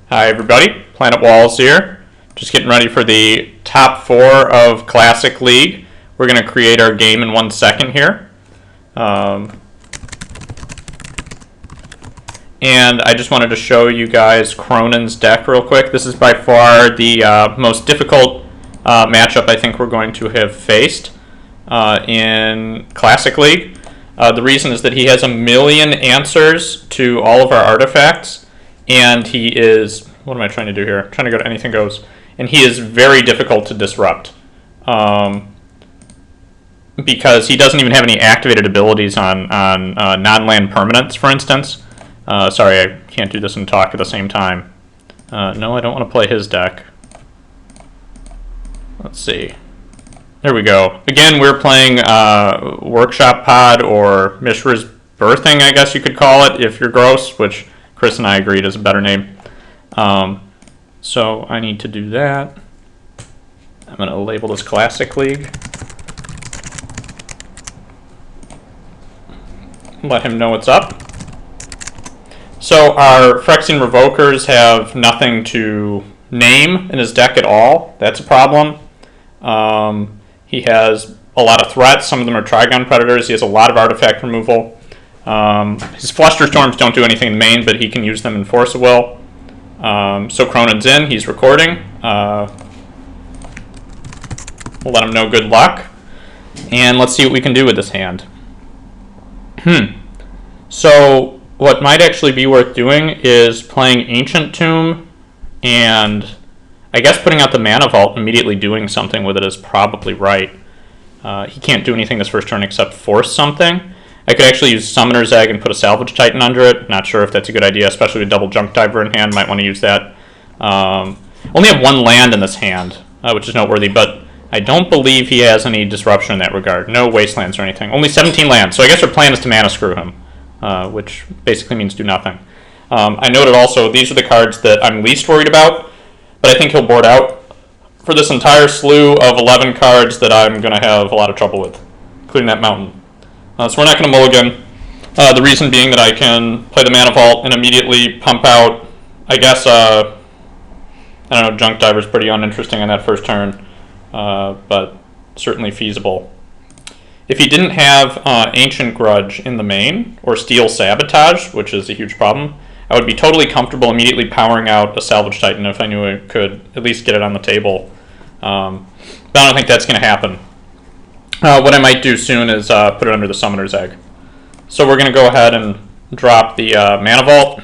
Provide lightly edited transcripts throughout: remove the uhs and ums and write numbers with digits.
Hi everybody, PlanetWalls here. Just getting ready for the top 4 of Classic League. We're going to create our game in 1 second here. And I just wanted to show you guys Cronin's deck real quick. This is by far the most difficult matchup I think we're going to have faced in Classic League. The reason is that he has a million answers to all of our artifacts. And he is, what am I trying to do here? I'm trying to go to anything goes. And he is very difficult to disrupt. Because he doesn't even have any activated abilities on non-land permanents, for instance. Sorry, I can't do this and talk at the same time. No, I don't want to play his deck. Let's see. There we go. Again, we're playing Workshop Pod or Mishra's Birthing, I guess you could call it, if you're gross, which Chris and I agreed is a better name. So I need to do that. I'm going to label this Classic League. Let him know what's up. So our Phyrexian Revokers have nothing to name in his deck at all. That's a problem. He has a lot of threats. Some of them are Trigon Predators. He has a lot of artifact removal. His Flusterstorms don't do anything in main, but he can use them in Force of Will. So Cronin's in, he's recording. We'll let him know good luck. And let's see what we can do with this hand. So what might actually be worth doing is playing Ancient Tomb and I guess putting out the Mana Vault and immediately doing something with it is probably right. He can't do anything this first turn except force something. I could actually use Summoner's Egg and put a Salvage Titan under it. Not sure if that's a good idea, especially with double Junk Diver in hand. Might want to use that. Only have 1 land in this hand, which is noteworthy, but I don't believe he has any disruption in that regard. No Wastelands or anything. Only 17 lands, so I guess our plan is to mana screw him, which basically means do nothing. I noted also these are the cards that I'm least worried about, but I think he'll board out for this entire slew of 11 cards that I'm going to have a lot of trouble with, including that Mountain. So we're not going to mulligan. The reason being that I can play the Mana Vault and immediately pump out, I guess, I don't know, Junk Diver's pretty uninteresting on that first turn, but certainly feasible. If he didn't have Ancient Grudge in the main, or Steel Sabotage, which is a huge problem, I would be totally comfortable immediately powering out a Salvage Titan if I knew I could at least get it on the table. But I don't think that's going to happen. What I might do soon is put it under the Summoner's Egg. So we're going to go ahead and drop the Mana Vault.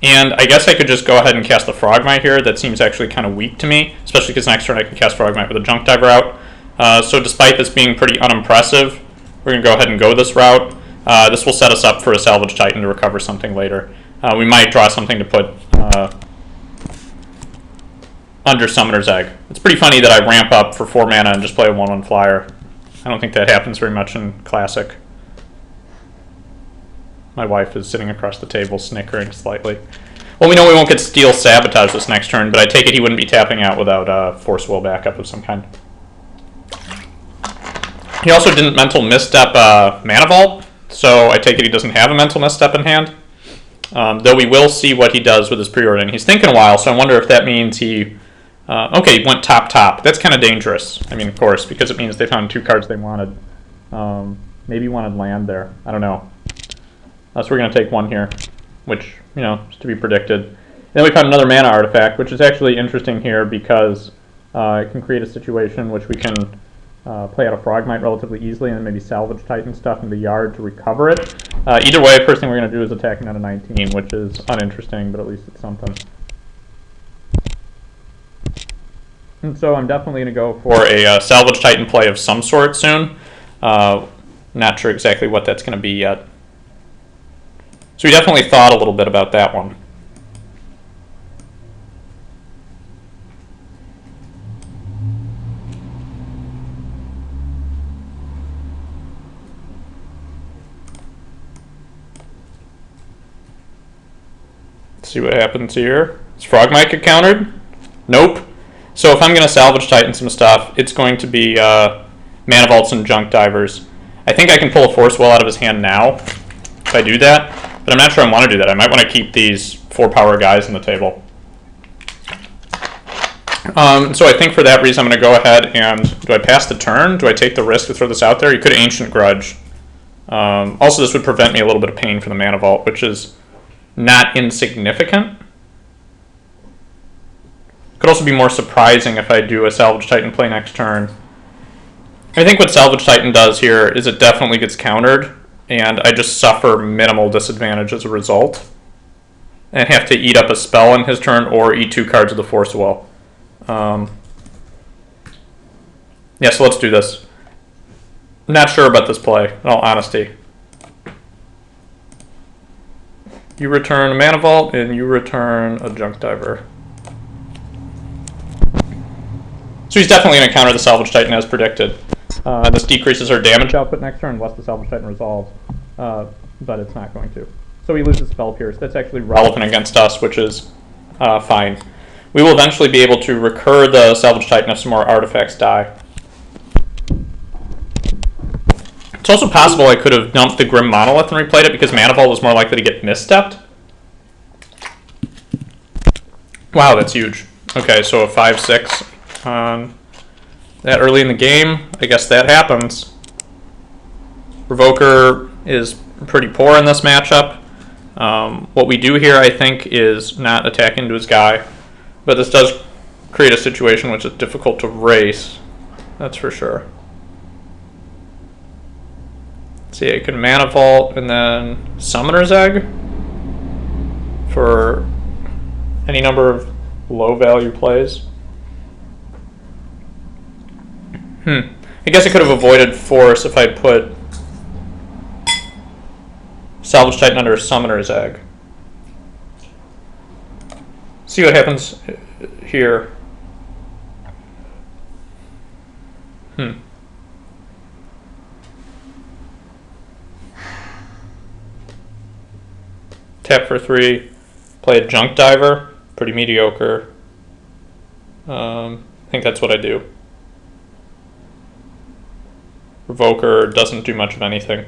And I guess I could just go ahead and cast the Frogmite here. That seems actually kind of weak to me, especially because next turn I can cast Frogmite with a Junk Diver out. So despite this being pretty unimpressive, we're going to go ahead and go this route. This will set us up for a Salvage Titan to recover something later. We might draw something to put under Summoner's Egg. It's pretty funny that I ramp up for 4 mana and just play a 1/1 flyer. I don't think that happens very much in Classic. My wife is sitting across the table snickering slightly. Well, we know we won't get Steel Sabotage this next turn, but I take it he wouldn't be tapping out without Force Will backup of some kind. He also didn't Mental Misstep Mana Vault, so I take it he doesn't have a Mental Misstep in hand. Though we will see what he does with his pre-ordering. He's thinking a while, so I wonder if that means he... okay, he went top. That's kind of dangerous. I mean, of course, because it means they found 2 cards they wanted. Maybe wanted land there. I don't know. So we're going to take 1 here, which, you know, is to be predicted. Then we found another mana artifact, which is actually interesting here because it can create a situation which we can play out a Frogmite relatively easily and then maybe Salvage Titan stuff in the yard to recover it. Either way, first thing we're going to do is attacking on a 19, which is uninteresting, but at least it's something. And so I'm definitely going to go for a Salvage Titan play of some sort soon. Not sure exactly what that's going to be yet. So we definitely thought a little bit about that one. Let's see what happens here. Is Frogmite get countered? Nope. So if I'm going to Salvage Titan some stuff, it's going to be Mana Vaults and Junk Divers. I think I can pull a Force Well out of his hand now, if I do that. But I'm not sure I want to do that. I might want to keep these 4-power guys in the table. So I think for that reason I'm going to go ahead and, do I pass the turn? Do I take the risk to throw this out there? You could Ancient Grudge. Also, this would prevent me a little bit of pain for the Mana Vault, which is not insignificant. Could also be more surprising if I do a Salvage Titan play next turn. I think what Salvage Titan does here is it definitely gets countered, and I just suffer minimal disadvantage as a result. And have to eat up a spell in his turn or eat 2 cards of the Force Will. Yeah, so let's do this. I'm not sure about this play, in all honesty. You return a Mana Vault, and you return a Junk Diver. So he's definitely going to counter the Salvage Titan as predicted. This decreases our damage output next turn unless the Salvage Titan resolves, but it's not going to. So he loses Spell Pierce. That's actually relevant against us, which is fine. We will eventually be able to recur the Salvage Titan if some more artifacts die. It's also possible I could have dumped the Grim Monolith and replayed it because Mana Vault was more likely to get misstepped. Wow, that's huge. Okay, so a 5-6 that early in the game. I guess that happens. Revoker is pretty poor in this matchup. What we do here, I think, is not attack into his guy. But this does create a situation which is difficult to race. That's for sure. See, I can Mana Vault and then Summoner's Egg for any number of low value plays. I guess I could have avoided Force if I put Salvage Titan under Summoner's Egg. See what happens here. Tap for 3, play a Junk Diver, pretty mediocre. I think that's what I do. Revoker doesn't do much of anything.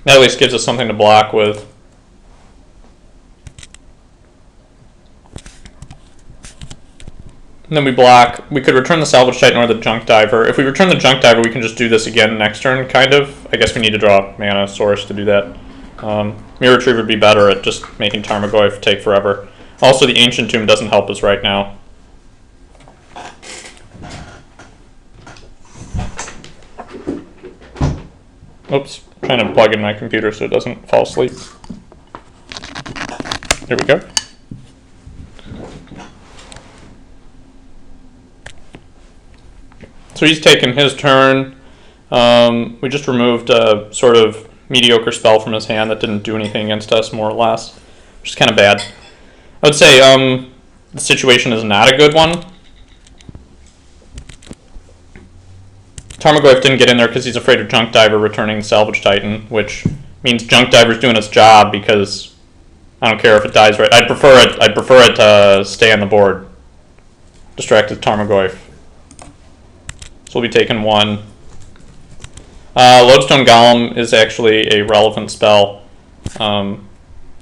That at least gives us something to block with. And then we block. We could return the Salvage Titan or the Junk Diver. If we return the Junk Diver, we can just do this again next turn, kind of. I guess we need to draw mana source to do that. Mirror Retriever would be better at just making Tarmogoyf take forever. Also, the Ancient Tomb doesn't help us right now. Oops, trying to plug in my computer so it doesn't fall asleep. There we go. So he's taken his turn. We just removed a sort of mediocre spell from his hand that didn't do anything against us, more or less, which is kind of bad. I would say the situation is not a good one. Tarmogoyf didn't get in there because he's afraid of Junk Diver returning Salvage Titan, which means Junk Diver's doing its job because I don't care if it dies right. I'd prefer it to stay on the board. Distracted Tarmogoyf. So we'll be taking 1. Lodestone Golem is actually a relevant spell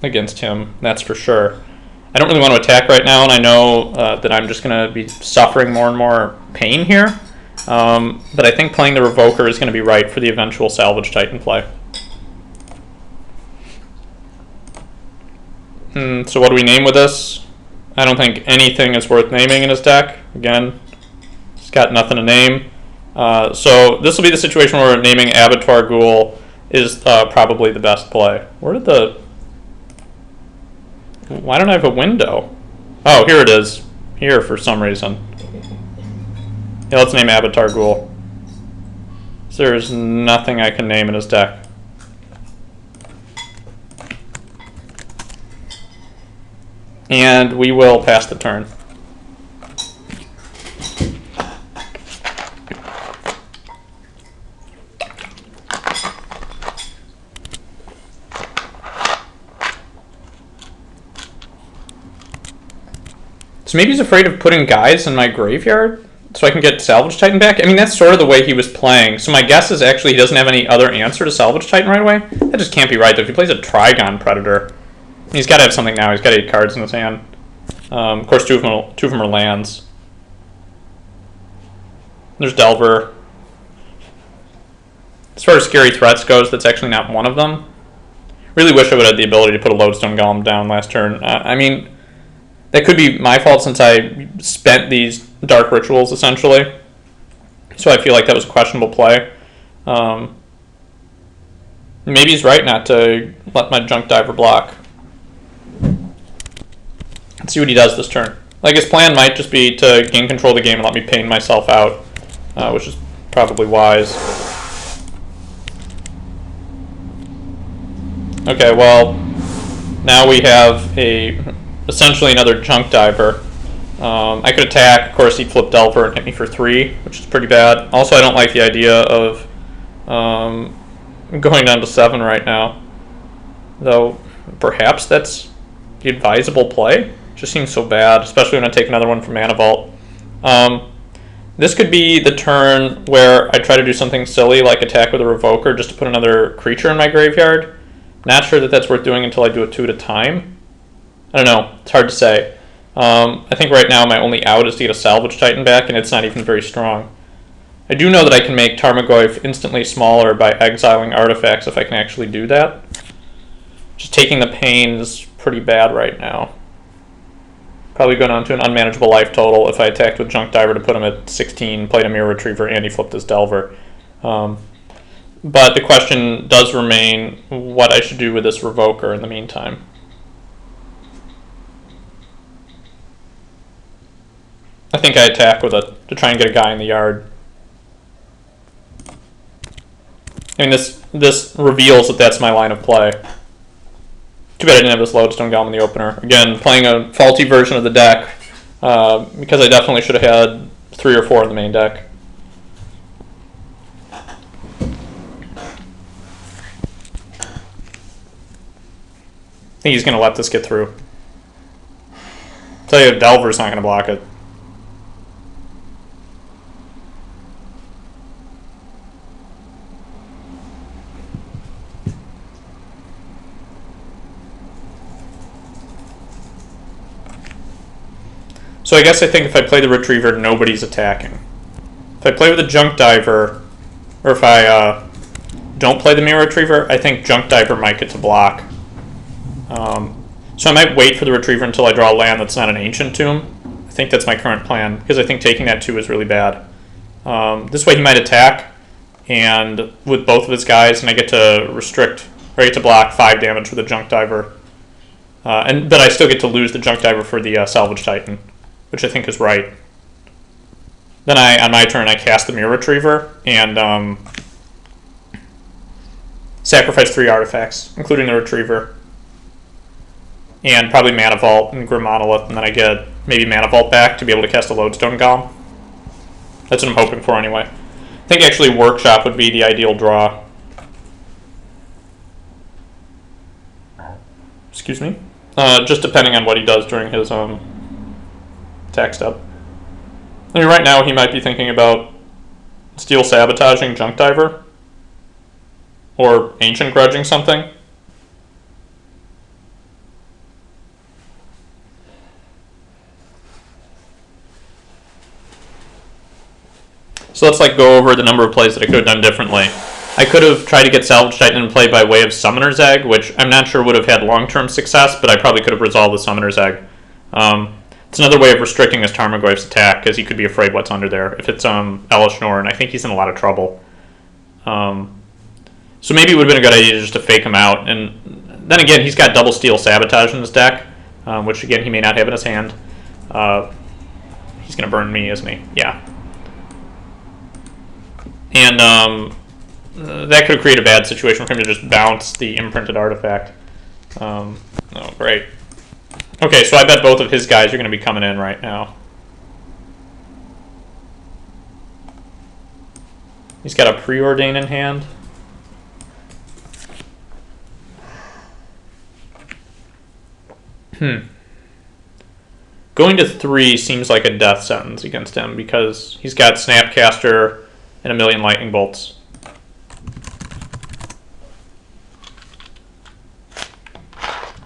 against him, that's for sure. I don't really want to attack right now, and I know that I'm just going to be suffering more and more pain here. But I think playing the Revoker is going to be right for the eventual Salvage Titan play. So what do we name with this? I don't think anything is worth naming in his deck. Again, he's got nothing to name. So this will be the situation where naming Abattoir Ghoul is probably the best play. Where did the... Why don't I have a window? Oh, here it is. Here for some reason. Yeah, let's name Abattoir Ghoul. So there's nothing I can name in his deck. And we will pass the turn. So maybe he's afraid of putting guys in my graveyard? so I can get Salvage Titan back? I mean, that's sort of the way he was playing. So my guess is actually he doesn't have any other answer to Salvage Titan right away. That just can't be right, though. If he plays a Trigon Predator, he's got to have something now. He's got 8 cards in his hand. Of course, two of them are lands. There's Delver. As far as scary threats goes, that's actually not one of them. Really wish I would have the ability to put a Lodestone Golem down last turn. I mean, that could be my fault since I spent these Dark Rituals, essentially. So I feel like that was a questionable play. Maybe he's right not to let my Junk Diver block. Let's see what he does this turn. Like, his plan might just be to gain control of the game and let me pain myself out, which is probably wise. Okay, well, now we have essentially another Junk Diver. I could attack. Of course, he'd flip Delver and hit me for 3, which is pretty bad. Also, I don't like the idea of going down to 7 right now. Though, perhaps that's the advisable play. It just seems so bad, especially when I take another one from Mana Vault. This could be the turn where I try to do something silly, like attack with a Revoker, just to put another creature in my graveyard. Not sure that that's worth doing until I do it 2 at a time. I don't know. It's hard to say. I think right now my only out is to get a Salvage Titan back, and it's not even very strong. I do know that I can make Tarmogoyf instantly smaller by exiling artifacts if I can actually do that. Just taking the pain is pretty bad right now. Probably go down to an unmanageable life total if I attacked with Junk Diver to put him at 16, played a Mirror Retriever, and he flipped his Delver. But the question does remain what I should do with this Revoker in the meantime. I think I attack with it to try and get a guy in the yard. I mean, this reveals that that's my line of play. Too bad I didn't have this Lodestone Golem in the opener. Again, playing a faulty version of the deck, because I definitely should have had 3 or 4 in the main deck. I think he's going to let this get through. I'll tell you, Delver's not going to block it. So I guess I think if I play the Retriever, nobody's attacking. If I play with a Junk Diver, or if I don't play the Mirror Retriever, I think Junk Diver might get to block. So I might wait for the Retriever until I draw a land that's not an Ancient Tomb. I think that's my current plan, because I think taking that 2 is really bad. This way he might attack, and with both of his guys, and I get to restrict, or I get to block 5 damage with a Junk Diver. But I still get to lose the Junk Diver for the Salvage Titan, which I think is right. Then on my turn, I cast the Mirror Retriever, and sacrifice 3 artifacts, including the Retriever. And probably Mana Vault and Grim Monolith, and then I get maybe Mana Vault back to be able to cast a Lodestone Golem. That's what I'm hoping for anyway. I think actually Workshop would be the ideal draw. Excuse me? Just depending on what he does during his attack step. I mean, right now he might be thinking about Steel Sabotaging Junk Diver, or Ancient Grudging something. So let's go over the number of plays that I could have done differently. I could have tried to get Salvage Titan in play by way of Summoner's Egg, which I'm not sure would have had long-term success, but I probably could have resolved the Summoner's Egg. It's another way of restricting his Tarmogoyf's attack, because he could be afraid what's under there. If it's Elish Norn, I think he's in a lot of trouble. So maybe it would have been a good idea just to fake him out. And then again, he's got double Steel Sabotage in his deck, which again he may not have in his hand. He's going to burn me, isn't he? Yeah. And that could create a bad situation for him to just bounce the imprinted artifact. Oh, great. Okay, so I bet both of his guys are going to be coming in right now. He's got a Preordain in hand. Going to 3 seems like a death sentence against him because he's got Snapcaster and a million lightning bolts.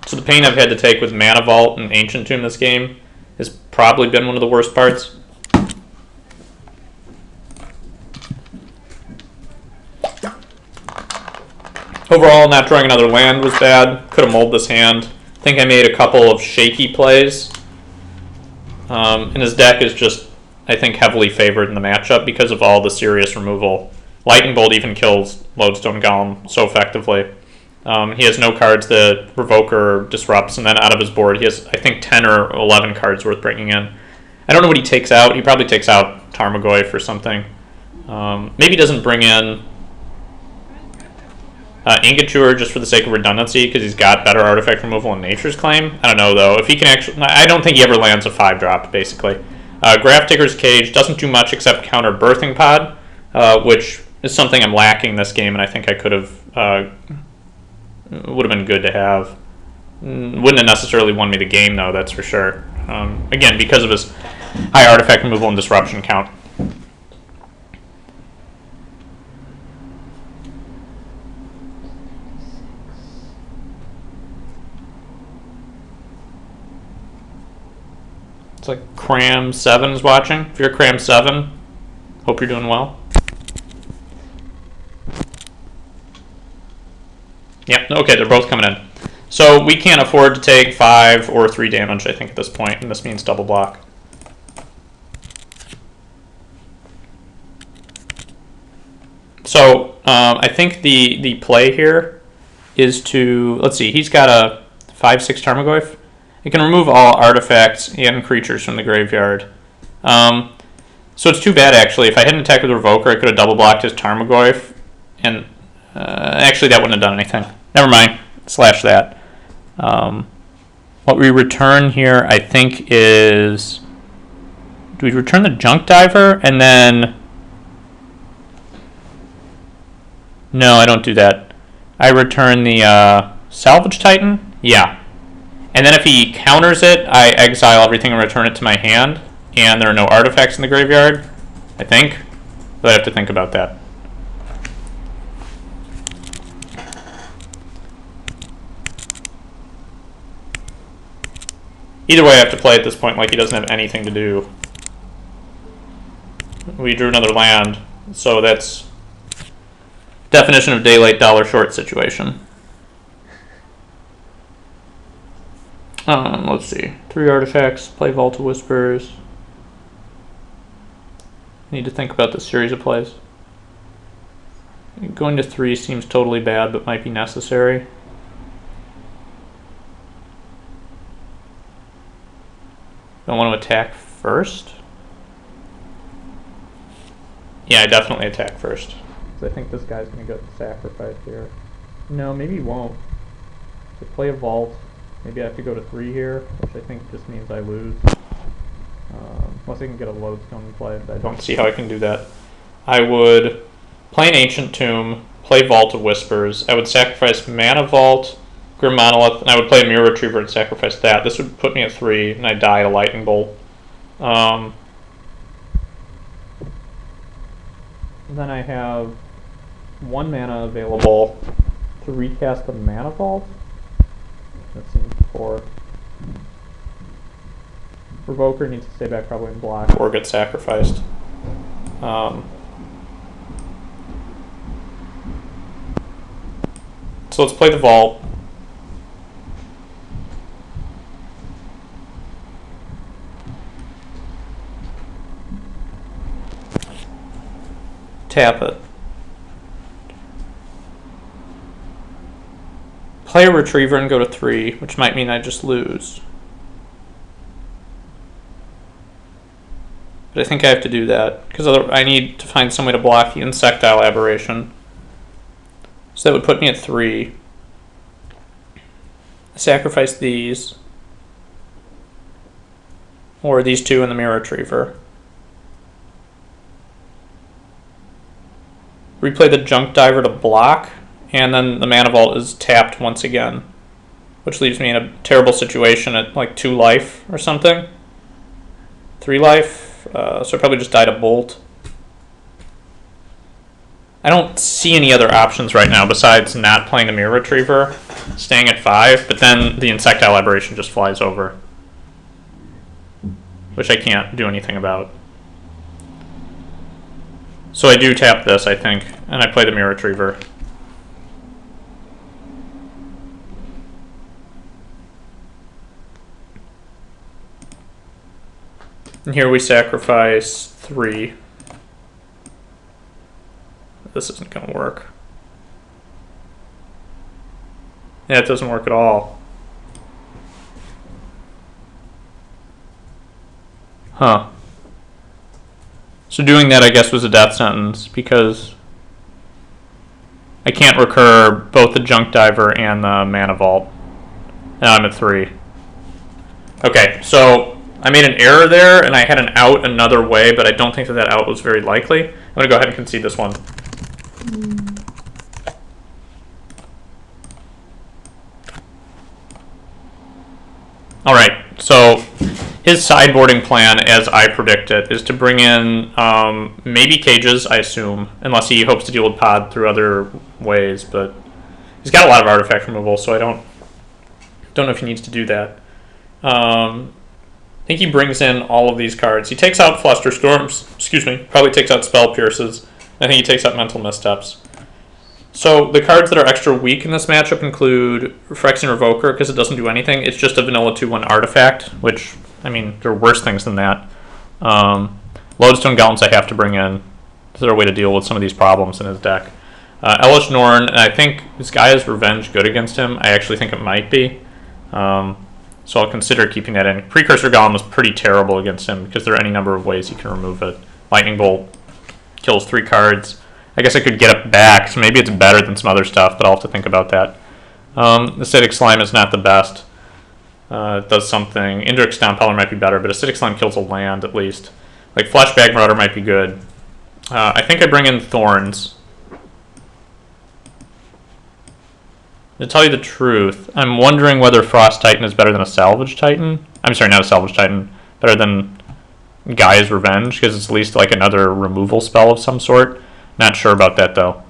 So the pain I've had to take with Mana Vault and Ancient Tomb this game has probably been one of the worst parts. Overall, not drawing another land was bad. Could have mulled this hand. I think I made a couple of shaky plays. And his deck is just, I think, heavily favored in the matchup because of all the serious removal. Lightning Bolt even kills Lodestone Golem so effectively. He has no cards that revoke or disrupts, and then out of his board he has, I think, 10 or 11 cards worth bringing in. I don't know what he takes out. He probably takes out Tarmogoyf or something. Maybe he doesn't bring in Ingature just for the sake of redundancy because he's got better artifact removal in Nature's Claim. I don't know, though. If he can actually... I don't think he ever lands a 5-drop, basically. Grafdigger's Cage doesn't do much except counter Birthing Pod, which is something I'm lacking this game, and I think I could have... would have been good to have. Wouldn't have necessarily won me the game, though, that's for sure. Again, because of his high artifact removal and disruption count. It's like Cram7 is watching. If you're Cram7, hope you're doing well. Yep, okay, they're both coming in. So we can't afford to take 5 or 3 damage, I think, at this point, and this means double block. So I think the play here is to, let's see, he's got a 5/6 Tarmogoyf. It can remove all artifacts and creatures from the graveyard. So it's too bad, actually. If I hadn't attacked with Revoker, I could have double blocked his Tarmogoyf, and actually that wouldn't have done anything. Never mind. Slash that. What we return here, I think, is... Do we return the Junk Diver and then... No, I don't do that. I return the Salvage Titan? Yeah. And then if he counters it, I exile everything and return it to my hand. And there are no artifacts in the graveyard, I think. But I have to think about that. Either way, I have to play at this point like he doesn't have anything to do. We drew another land, so that's definition of day late, dollar short situation. Let's see. 3 artifacts, play Vault of Whispers. Need to think about this series of plays. Going to 3 seems totally bad, but might be necessary. Don't want to attack first? Yeah, I definitely attack first. Because I think this guy's going to get sacrificed here. No, maybe he won't. So play a Vault. Maybe I have to go to 3 here, which I think just means I lose. Unless I can get a Lodestone in play, but I don't see how I can do that. I would play an Ancient Tomb, play Vault of Whispers. I would sacrifice Mana Vault, Grim Monolith, and I would play a Mirror Retriever and sacrifice that. This would put me at 3, and I die to Lightning Bolt. Then I have 1 mana available to recast the Mana Vault. That seems 4. Revoker needs to stay back probably in block or get sacrificed. So let's play the Vault. Tap it. Play a Retriever and go to 3, which might mean I just lose. But I think I have to do that, because I need to find some way to block the Insectile Aberration. So that would put me at 3. Sacrifice these. Or these 2 in the Mirror Retriever. Replay the Junk Diver to block, and then the Mana Vault is tapped once again, which leaves me in a terrible situation at like 2 life or something. 3 life, so I probably just died a bolt. I don't see any other options right now besides not playing the Mirror Retriever, staying at 5, but then the Insectile Aberration just flies over, which I can't do anything about. So I do tap this, I think, and I play the Mirror Retriever. And here we sacrifice 3. This isn't going to work. Yeah, it doesn't work at all. Huh. So doing that, I guess, was a death sentence because I can't recur both the Junk Diver and the Mana Vault. Now I'm at 3. Okay, so I made an error there, and I had an out another way, but I don't think that that out was very likely. I'm going to go ahead and concede this one. All right, so his sideboarding plan, as I predict it, is to bring in maybe cages, I assume, unless he hopes to deal with pod through other ways, but he's got a lot of artifact removal, so I don't know if he needs to do that. I think he brings in all of these cards. He takes out Flusterstorms, probably takes out Spell Pierces. I think he takes out Mental Missteps. So the cards that are extra weak in this matchup include Phyrexian Revoker, because it doesn't do anything. It's just a vanilla 2/1 artifact, which, I mean, there are worse things than that. Lodestone Gauntlets I have to bring in. Is there a way to deal with some of these problems in his deck? Elish Norn, and I think this Gaia's Revenge good against him. I actually think it might be. So I'll consider keeping that in. Precursor Golem was pretty terrible against him because there are any number of ways you can remove it. Lightning Bolt kills 3 cards. I guess I could get it back, so maybe it's better than some other stuff, but I'll have to think about that. Acidic Slime is not the best. It does something. Indrik Stompeller might be better, but Acidic Slime kills a land at least. Like Fleshbag Marauder might be good. I think I bring in Thorns. To tell you the truth, I'm wondering whether Frost Titan is better than a Salvage Titan. I'm sorry, not a Salvage Titan. Better than Gaia's Revenge, because it's at least like another removal spell of some sort. Not sure about that, though.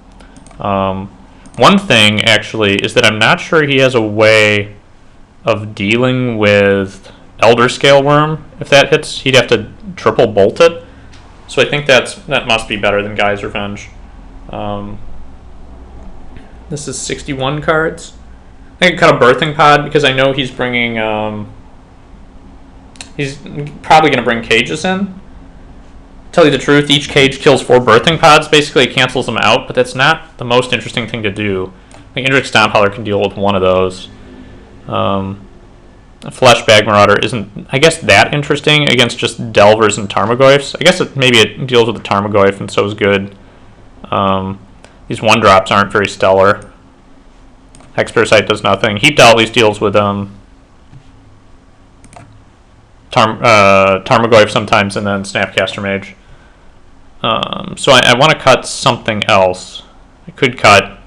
One thing, actually, is that I'm not sure he has a way of dealing with Elder Scale Worm. If that hits, he'd have to triple bolt it. So I think that must be better than Gaia's Revenge. This is 61 cards. I can cut a Birthing Pod because I know he's bringing... he's probably going to bring cages in. Tell you the truth, each cage kills 4 Birthing Pods. Basically, it cancels them out, but that's not the most interesting thing to do. Like Indrik Stompeller can deal with one of those. A Fleshbag Marauder isn't, I guess, that interesting against just Delvers and Tarmogoyfs. I guess maybe it deals with the Tarmogoyf and so is good. These 1-drops aren't very stellar. Hexparasite does nothing. Heaped Out at least deals with Tarmogoyf sometimes, and then Snapcaster Mage. So I want to cut something else. I could cut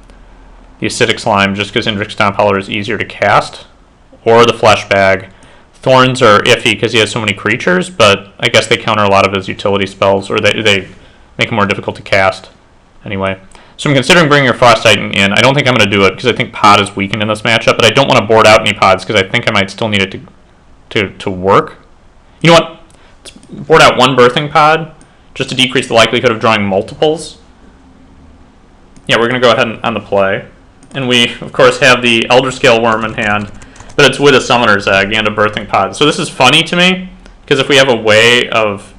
the Acidic Slime just because Indrik Stompeller is easier to cast, or the Fleshbag. Thorns are iffy because he has so many creatures, but I guess they counter a lot of his utility spells, or they make him more difficult to cast. Anyway, so I'm considering bringing your Frost Titan in. I don't think I'm going to do it because I think Pod is weakened in this matchup, but I don't want to board out any Pods because I think I might still need it to work. You know what? Let's board out 1 Birthing Pod just to decrease the likelihood of drawing multiples. Yeah, we're going to go ahead and on the play. And we, of course, have the Elder Scale Worm in hand, but it's with a Summoner's Egg and a Birthing Pod. So this is funny to me, because if we have a way of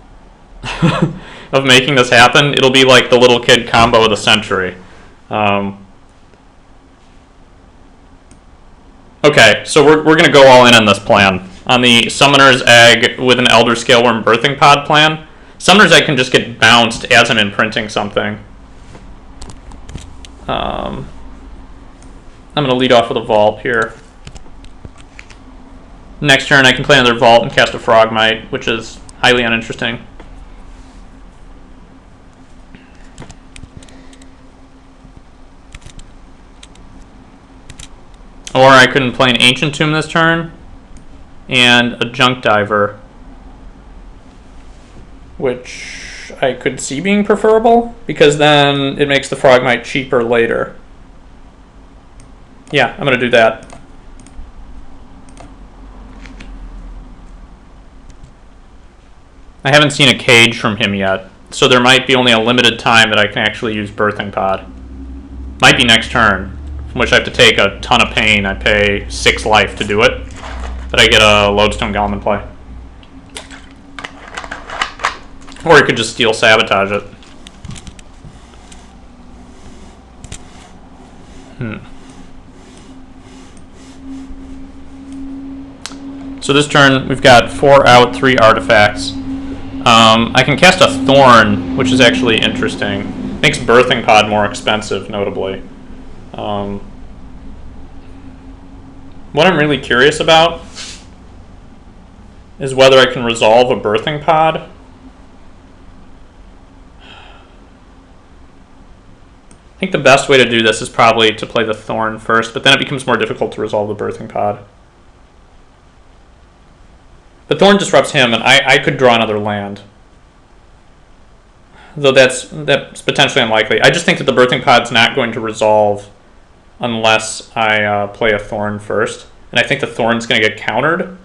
of making this happen, it'll be like the little kid combo of the century. Okay, so we're going to go all in on this plan. On the Summoner's Egg with an Elder Scale Worm Birthing Pod plan, Summoner's Egg can just get bounced as I'm imprinting something. I'm going to lead off with a Vault here. Next turn I can play another Vault and cast a Frogmite, which is highly uninteresting. Or I couldn't play an Ancient Tomb this turn, and a Junk Diver. which I could see being preferable, because then it makes the Frogmite cheaper later. Yeah, I'm going to do that. I haven't seen a cage from him yet, so there might be only a limited time that I can actually use Birthing Pod. Might be next turn, from which I have to take a ton of pain. I pay 6 life to do it, but I get a Lodestone Golem in play. Or you could just Steel Sabotage it. So this turn, we've got 4 out, 3 artifacts. I can cast a Thorn, which is actually interesting. Makes Birthing Pod more expensive, notably. What I'm really curious about is whether I can resolve a Birthing Pod. I think the best way to do this is probably to play the Thorn first, but then it becomes more difficult to resolve the Birthing Pod. But Thorn disrupts him, and I could draw another land. Though that's potentially unlikely. I just think that the Birthing Pod's not going to resolve unless I play a Thorn first. And I think the Thorn's going to get countered,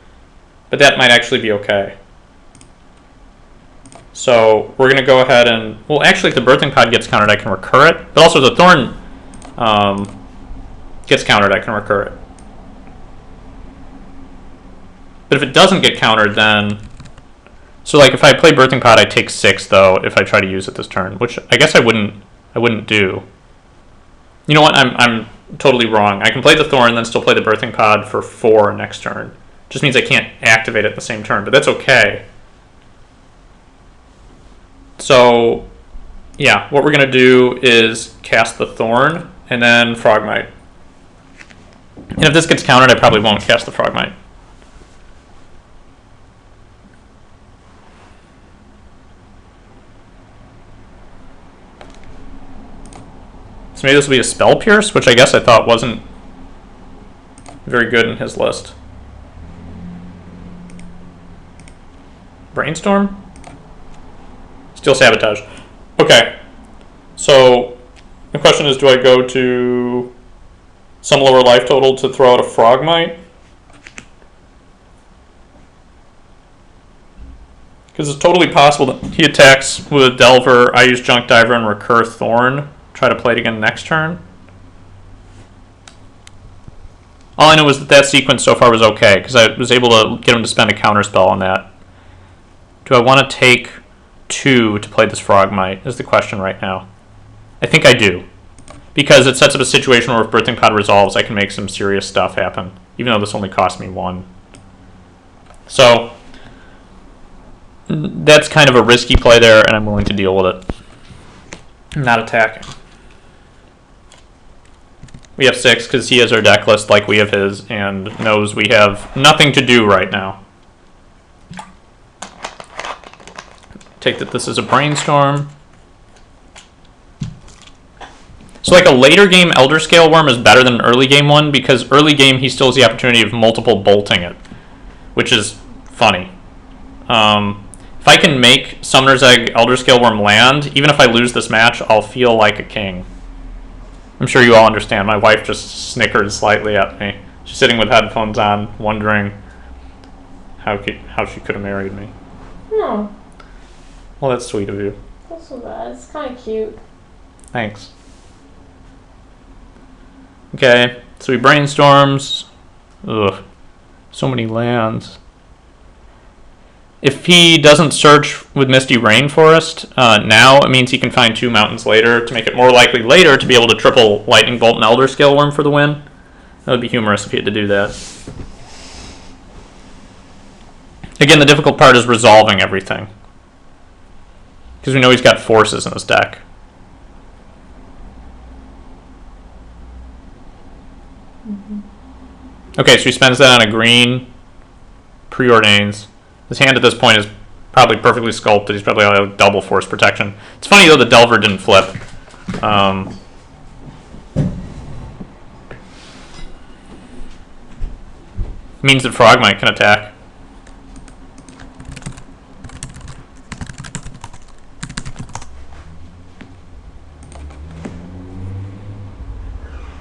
but that might actually be okay. So we're going to go ahead and... Well, actually, if the Birthing Pod gets countered, I can recur it. But also, if the Thorn gets countered, I can recur it. But if it doesn't get countered, then... So, like, if I play Birthing Pod, I take 6, though, if I try to use it this turn, which I guess I wouldn't do. You know what? I'm totally wrong. I can play the Thorn and then still play the Birthing Pod for 4 next turn. Just means I can't activate it the same turn, but that's okay. So, yeah, what we're going to do is cast the Thorn and then Frogmite. And if this gets countered, I probably won't cast the Frogmite. So maybe this will be a Spell Pierce, which I guess I thought wasn't very good in his list. Brainstorm? Steel Sabotage. Okay. So the question is, do I go to some lower life total to throw out a Frogmite? Because it's totally possible that he attacks with a Delver, I use Junk Diver and recur Thorn. Try to play it again next turn. All I know is that sequence so far was okay, because I was able to get him to spend a counter spell on that. Do I want to take 2 to play this Frogmite, is the question right now. I think I do. Because it sets up a situation where if Birthing Pod resolves, I can make some serious stuff happen, even though this only cost me 1. So, that's kind of a risky play there, and I'm willing to deal with it. I'm not attacking. We have 6 because he has our deck list like we have his and knows we have nothing to do right now. Take that this is a Brainstorm. So like a later game Elder Scale Worm is better than an early game one because early game he still has the opportunity of multiple bolting it, which is funny. If I can make Summoner's Egg Elder Scale Worm land, even if I lose this match, I'll feel like a king. I'm sure you all understand. My wife just snickered slightly at me. She's sitting with headphones on, wondering how she could have married me. No. Well, that's sweet of you. Not so bad. It's kind of cute. Thanks. Okay, so he brainstorms. Ugh, so many lands. If he doesn't search with Misty Rainforest now, it means he can find 2 mountains later to make it more likely later to be able to triple Lightning Bolt and Elder Scale Worm for the win. That would be humorous if he had to do that. Again, the difficult part is resolving everything. Because we know he's got forces in his deck. Okay, so he spends that on a green, preordains. His hand at this point is probably perfectly sculpted. He's probably got a double force protection. It's funny though the Delver didn't flip. Means that Frogmite can attack.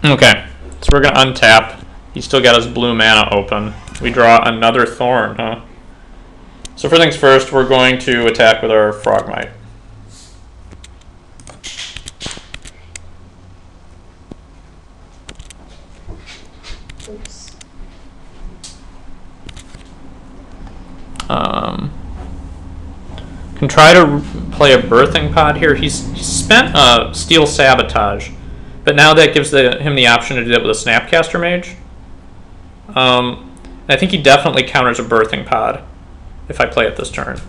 Okay, so we're going to untap. He's still got his blue mana open. We draw another Thorn, huh? So first things first, we're going to attack with our Frogmite. Oops. Can try to play a Birthing Pod here. He's spent a Steel Sabotage, but now that gives him the option to do that with a Snapcaster Mage. I think he definitely counters a Birthing Pod if I play it this turn.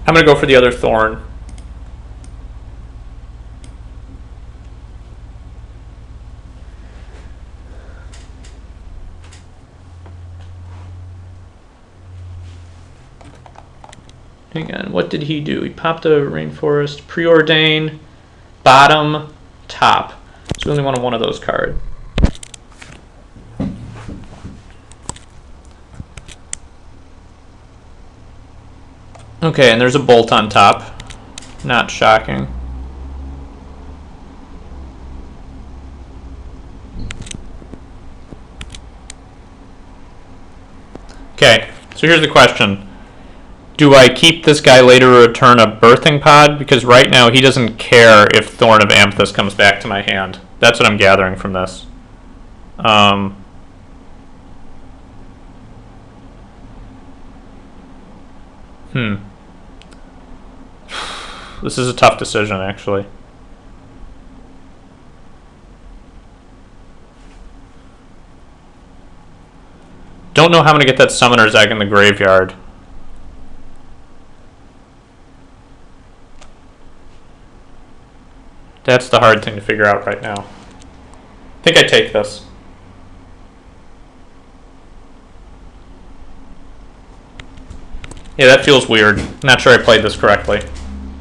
I'm going to go for the other Thorn. Hang on, what did he do? He popped a Rainforest, Preordain, bottom, top. So we only want one of those cards. Okay, and there's a Bolt on top. Not shocking. Okay, so here's the question. Do I keep this guy later or return a Birthing Pod? Because right now he doesn't care if Thorn of Amethyst comes back to my hand. That's what I'm gathering from this. This is a tough decision, actually. Don't know how I'm going to get that Summoner's Egg in the graveyard. That's the hard thing to figure out right now. I think I take this. Yeah, that feels weird. Not sure I played this correctly.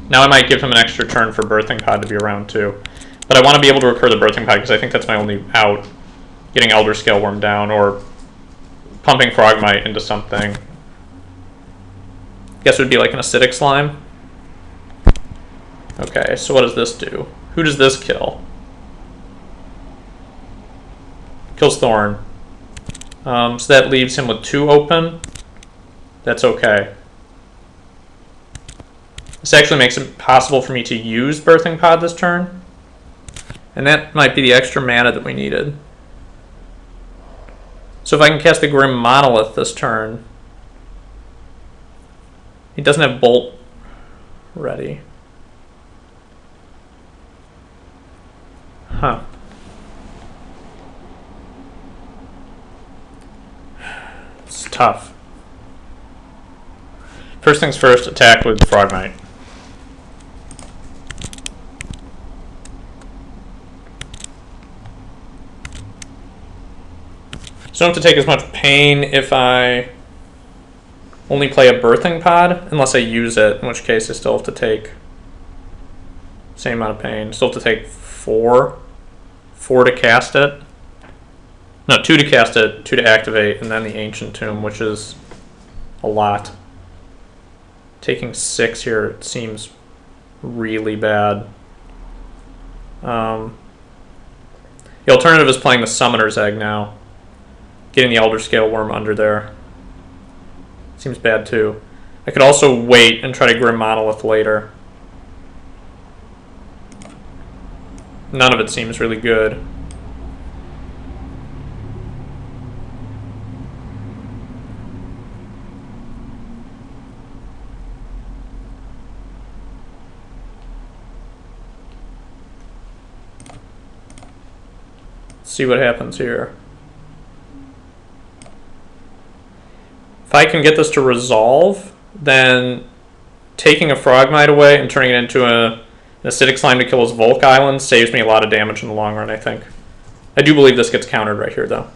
Now I might give him an extra turn for Birthing Pod to be around too. But I want to be able to recur the Birthing Pod because I think that's my only out. Getting Elder Scale Worm down or pumping Frogmite into something. Guess it would be like an Acidic Slime. Okay, so what does this do? Who does this kill? Kills Thorn. So that leaves him with 2 open. That's okay. This actually makes it possible for me to use Birthing Pod this turn. And that might be the extra mana that we needed. So if I can cast the Grim Monolith this turn. He doesn't have Bolt ready. Huh. It's tough. First things first, attack with Frogmite. So I don't have to take as much pain if I only play a Birthing Pod, unless I use it, in which case I still have to take same amount of pain. Still have to take 4 to cast it. No, 2 to cast it, 2 to activate, and then the Ancient Tomb, which is a lot. Taking 6 here seems really bad. The alternative is playing the Summoner's Egg now. Getting the Elder Scale Worm under there. Seems bad too. I could also wait and try to Grim Monolith later. None of it seems really good. Let's see what happens here. If I can get this to resolve, then taking a Frogmite away and turning it into an Acidic Slime to kill his Volk Island saves me a lot of damage in the long run, I think. I do believe this gets countered right here, though.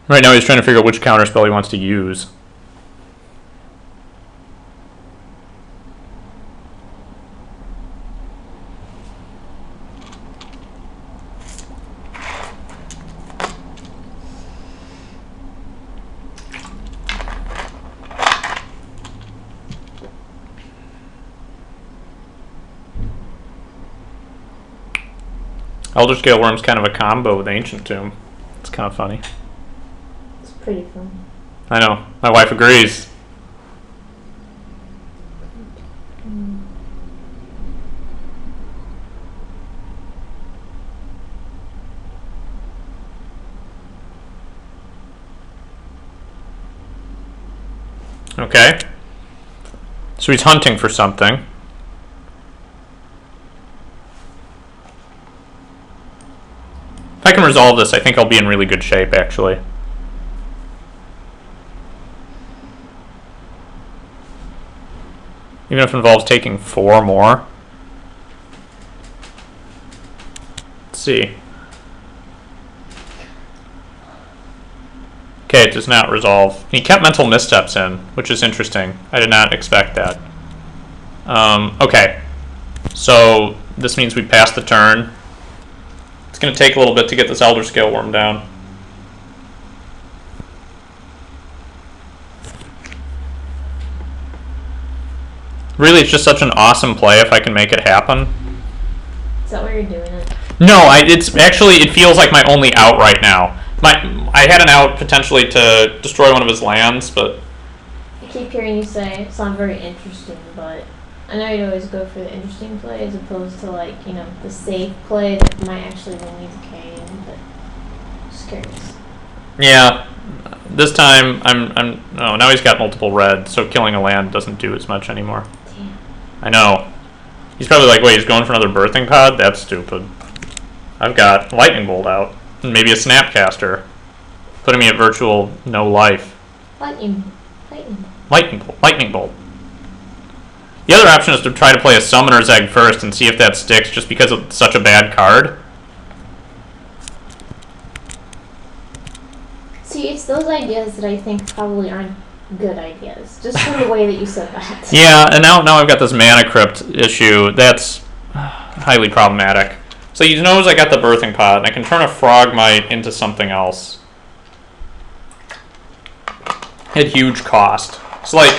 Right now he's trying to figure out which counterspell he wants to use. Elder Scale Worm's kind of a combo with Ancient Tomb. It's kind of funny. It's pretty fun. I know. My wife agrees. Okay. So he's hunting for something. If I can resolve this, I think I'll be in really good shape, actually. Even if it involves taking 4 more. Let's see. Okay, it does not resolve. He kept mental missteps in, which is interesting. I did not expect that. Okay. So this means we pass the turn. It's going to take a little bit to get this Elder Scale Worm down. Really, it's just such an awesome play if I can make it happen. Is that why you're doing it? No, it's actually, it feels like my only out right now. I had an out potentially to destroy one of his lands, but I keep hearing you say it's not very interesting, but I know you'd always go for the interesting play as opposed to, like, you know, the safe play that might actually win you the game, but just curious. yeah, this time oh, now he's got multiple red, so killing a land doesn't do as much anymore. Damn. I know. He's probably like, wait, he's going for another birthing pod? That's stupid. I've got Lightning Bolt out. And maybe a Snapcaster. Putting me at virtual no life. Lightning Bolt. Lightning Bolt. The other option is to try to play a Summoner's Egg first and see if that sticks just because it's such a bad card. See, it's those ideas that I think probably aren't good ideas, just from the way that you said that. Yeah, and now I've got this Mana Crypt issue. That's highly problematic. So he knows I got the Birthing Pod, and I can turn a Frogmite into something else. At huge cost. So, like,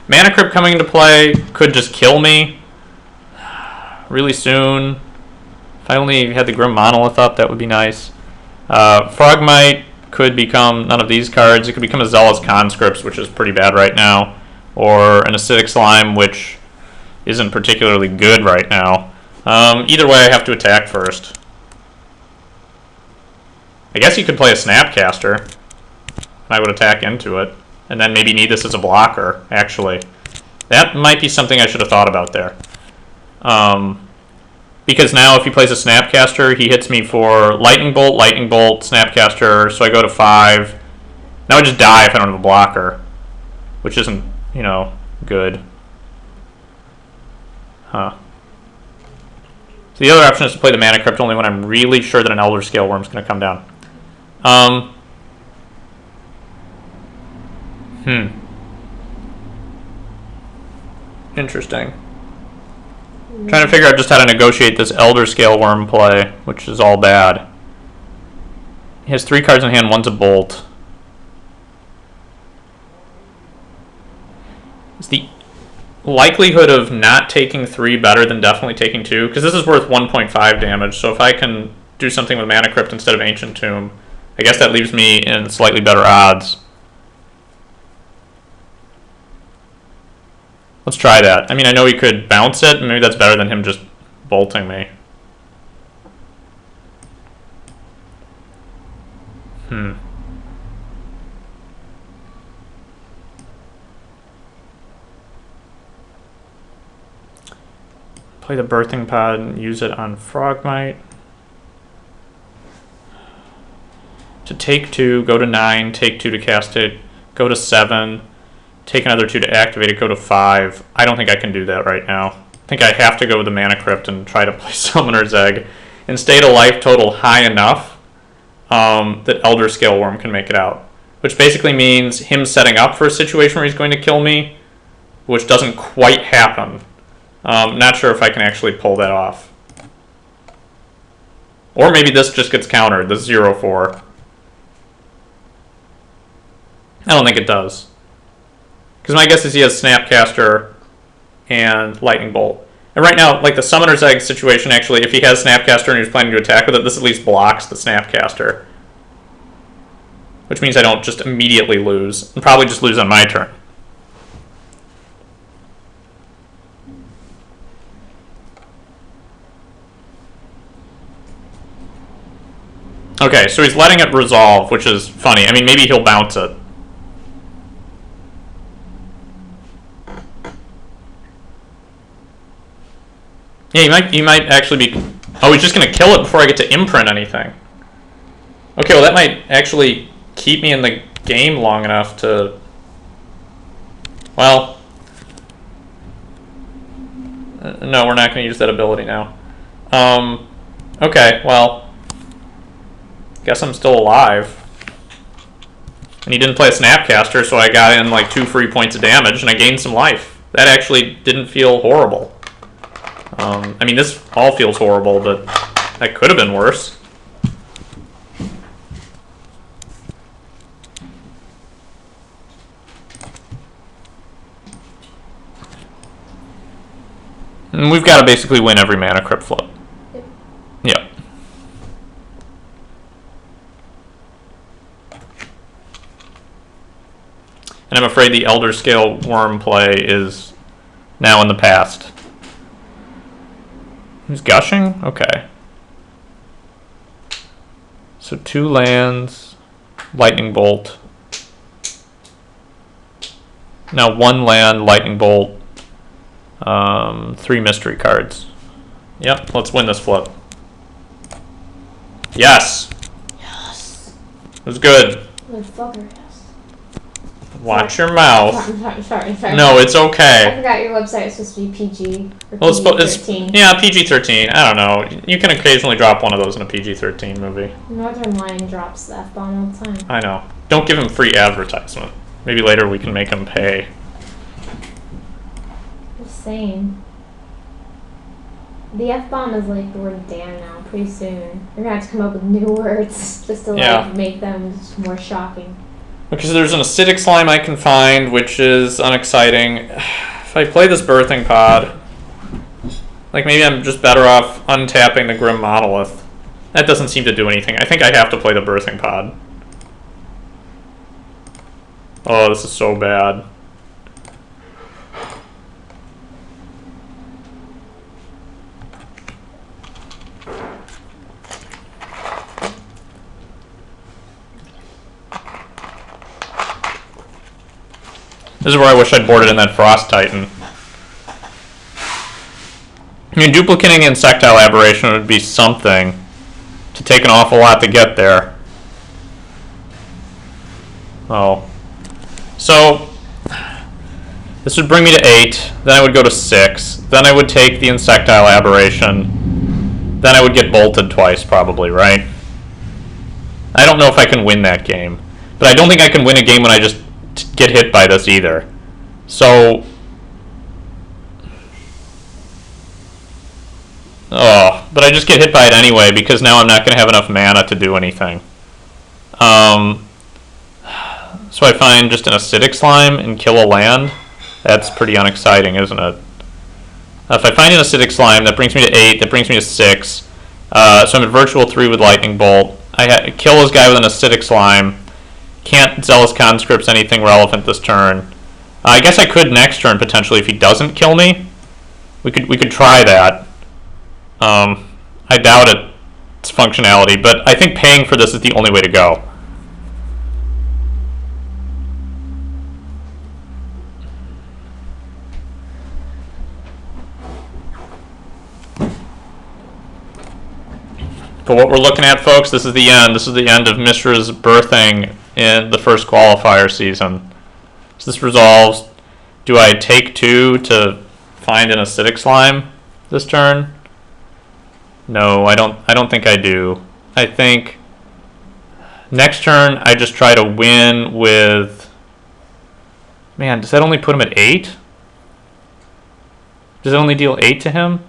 Mana Crypt coming into play could just kill me really soon. If I only had the Grim Monolith up, that would be nice. Frogmite could become none of these cards. It could become a Zealous Conscripts, which is pretty bad right now. Or an Acidic Slime, which isn't particularly good right now. Either way, I have to attack first. I guess you could play a Snapcaster. And I would attack into it. And then maybe need this as a blocker, actually. That might be something I should have thought about there. Because now if he plays a Snapcaster, he hits me for Lightning Bolt, Snapcaster, so I go to 5. Now I just die if I don't have a blocker. Which isn't, you know, good. Huh. So the other option is to play the Mana Crypt only when I'm really sure that an Elder Scale Worm's going to come down. Interesting. Trying to figure out just how to negotiate this Elder Scale Worm play, which is all bad. He has 3 cards in hand, one's a Bolt. Is the likelihood of not taking 3 better than definitely taking 2? Because this is worth 1.5 damage, so if I can do something with Mana Crypt instead of Ancient Tomb, I guess that leaves me in slightly better odds. Let's try that. I mean, I know he could bounce it, and maybe that's better than him just bolting me. Play the Birthing Pod and use it on Frogmite. To take 2, go to 9, take 2 to cast it, go to 7, take another 2 to activate it, go to 5. I don't think I can do that right now. I think I have to go with the Mana Crypt and try to play Summoner's Egg and stay to life total high enough that Elder Scale Worm can make it out. Which basically means him setting up for a situation where he's going to kill me, which doesn't quite happen. Not sure if I can actually pull that off. Or maybe this just gets countered, the 0-4. I don't think it does. Because my guess is he has Snapcaster and Lightning Bolt. And right now, like the Summoner's Egg situation, actually, if he has Snapcaster and he's planning to attack with it, this at least blocks the Snapcaster. Which means I don't just immediately lose, and probably just lose on my turn. Okay, so he's letting it resolve, which is funny. I mean, maybe he'll bounce it. Yeah, he might actually be... Oh, he's just going to kill it before I get to imprint anything. Okay, well that might actually keep me in the game long enough to... Well... no, we're not going to use that ability now. Okay, well... Guess I'm still alive. And he didn't play a Snapcaster, so I got in like 2 free points of damage, and I gained some life. That actually didn't feel horrible. I mean, this all feels horrible, but that could have been worse. And we've got to basically win every mana crypt flip. Yep. And I'm afraid the Elder Scale Worm play is now in the past. Who's gushing? Okay. So 2 lands, Lightning Bolt. Now 1 land, Lightning Bolt, 3 mystery cards. Yep, let's win this flip. Yes! Yes! It was good. Motherfucker, yes. Watch your mouth. I'm sorry. No, it's okay. I forgot your website is supposed to be PG. Or Well, PG-13. yeah, PG-13. I don't know. You can occasionally drop one of those in a PG-13 movie. Northern Lion drops the F-bomb all the time. I know. Don't give him free advertisement. Maybe later we can make him pay. Just saying. The F-bomb is like the word damn now. Pretty soon. You're gonna have to come up with new words just to like make them just more shocking. Because there's an acidic slime I can find, which is unexciting. If I play this birthing pod, like maybe I'm just better off untapping the Grim Monolith. That doesn't seem to do anything. I think I have to play the birthing pod. Oh, this is so bad. This is where I wish I'd boarded in that Frost Titan. I mean, duplicating the Insectile Aberration would be something to take an awful lot to get there. Oh. So, this would bring me to 8, then I would go to 6, then I would take the Insectile Aberration, then I would get bolted twice probably, right? I don't know if I can win that game. But I don't think I can win a game when I just get hit by this either. So, but I just get hit by it anyway because now I'm not going to have enough mana to do anything. So I find just an acidic slime and kill a land. That's pretty unexciting, isn't it? If I find an acidic slime, that brings me to 8, that brings me to 6. So I'm at virtual 3 with Lightning Bolt. I kill this guy with an acidic slime. Can't Zealous Conscripts anything relevant this turn. I guess I could next turn potentially if he doesn't kill me. We could try that. I doubt its functionality, but I think paying for this is the only way to go. But what we're looking at, folks, this is the end. This is the end of Mishra's birthing in the first qualifier season. So this resolves. Do I take 2 to find an acidic slime this turn? No, I don't think I do. I think next turn I just try to win with... Man, does that only put him at 8? Does it only deal 8 to him?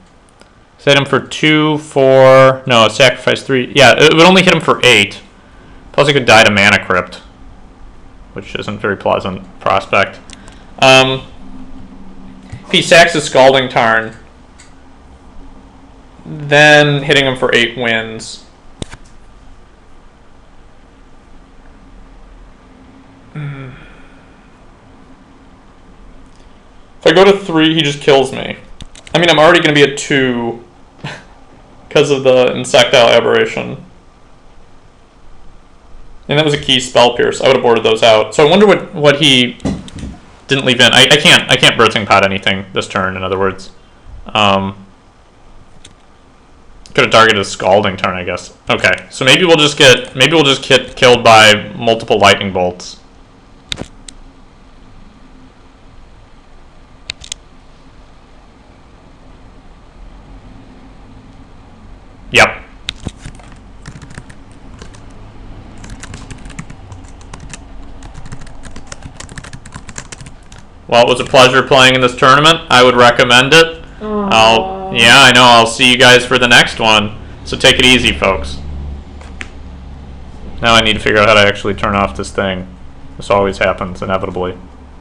Set him for 2, 4... No, sacrifice 3. Yeah, it would only hit him for 8. Plus I could die to Mana Crypt, which isn't a very pleasant prospect. If he sacks his Scalding Tarn, then hitting him for 8 wins. If I go to 3, he just kills me. I mean, I'm already going to be at 2 because of the insectile aberration. And that was a key spell pierce. I would have boarded those out. So I wonder what he didn't leave in. I can't birthing pot anything this turn, in other words. Could have targeted a scalding turn, I guess. Okay, so maybe we'll just get killed by multiple lightning bolts. Yep. Well, it was a pleasure playing in this tournament. I would recommend it. Yeah, I know. I'll see you guys for the next one. So take it easy, folks. Now I need to figure out how to actually turn off this thing. This always happens, inevitably.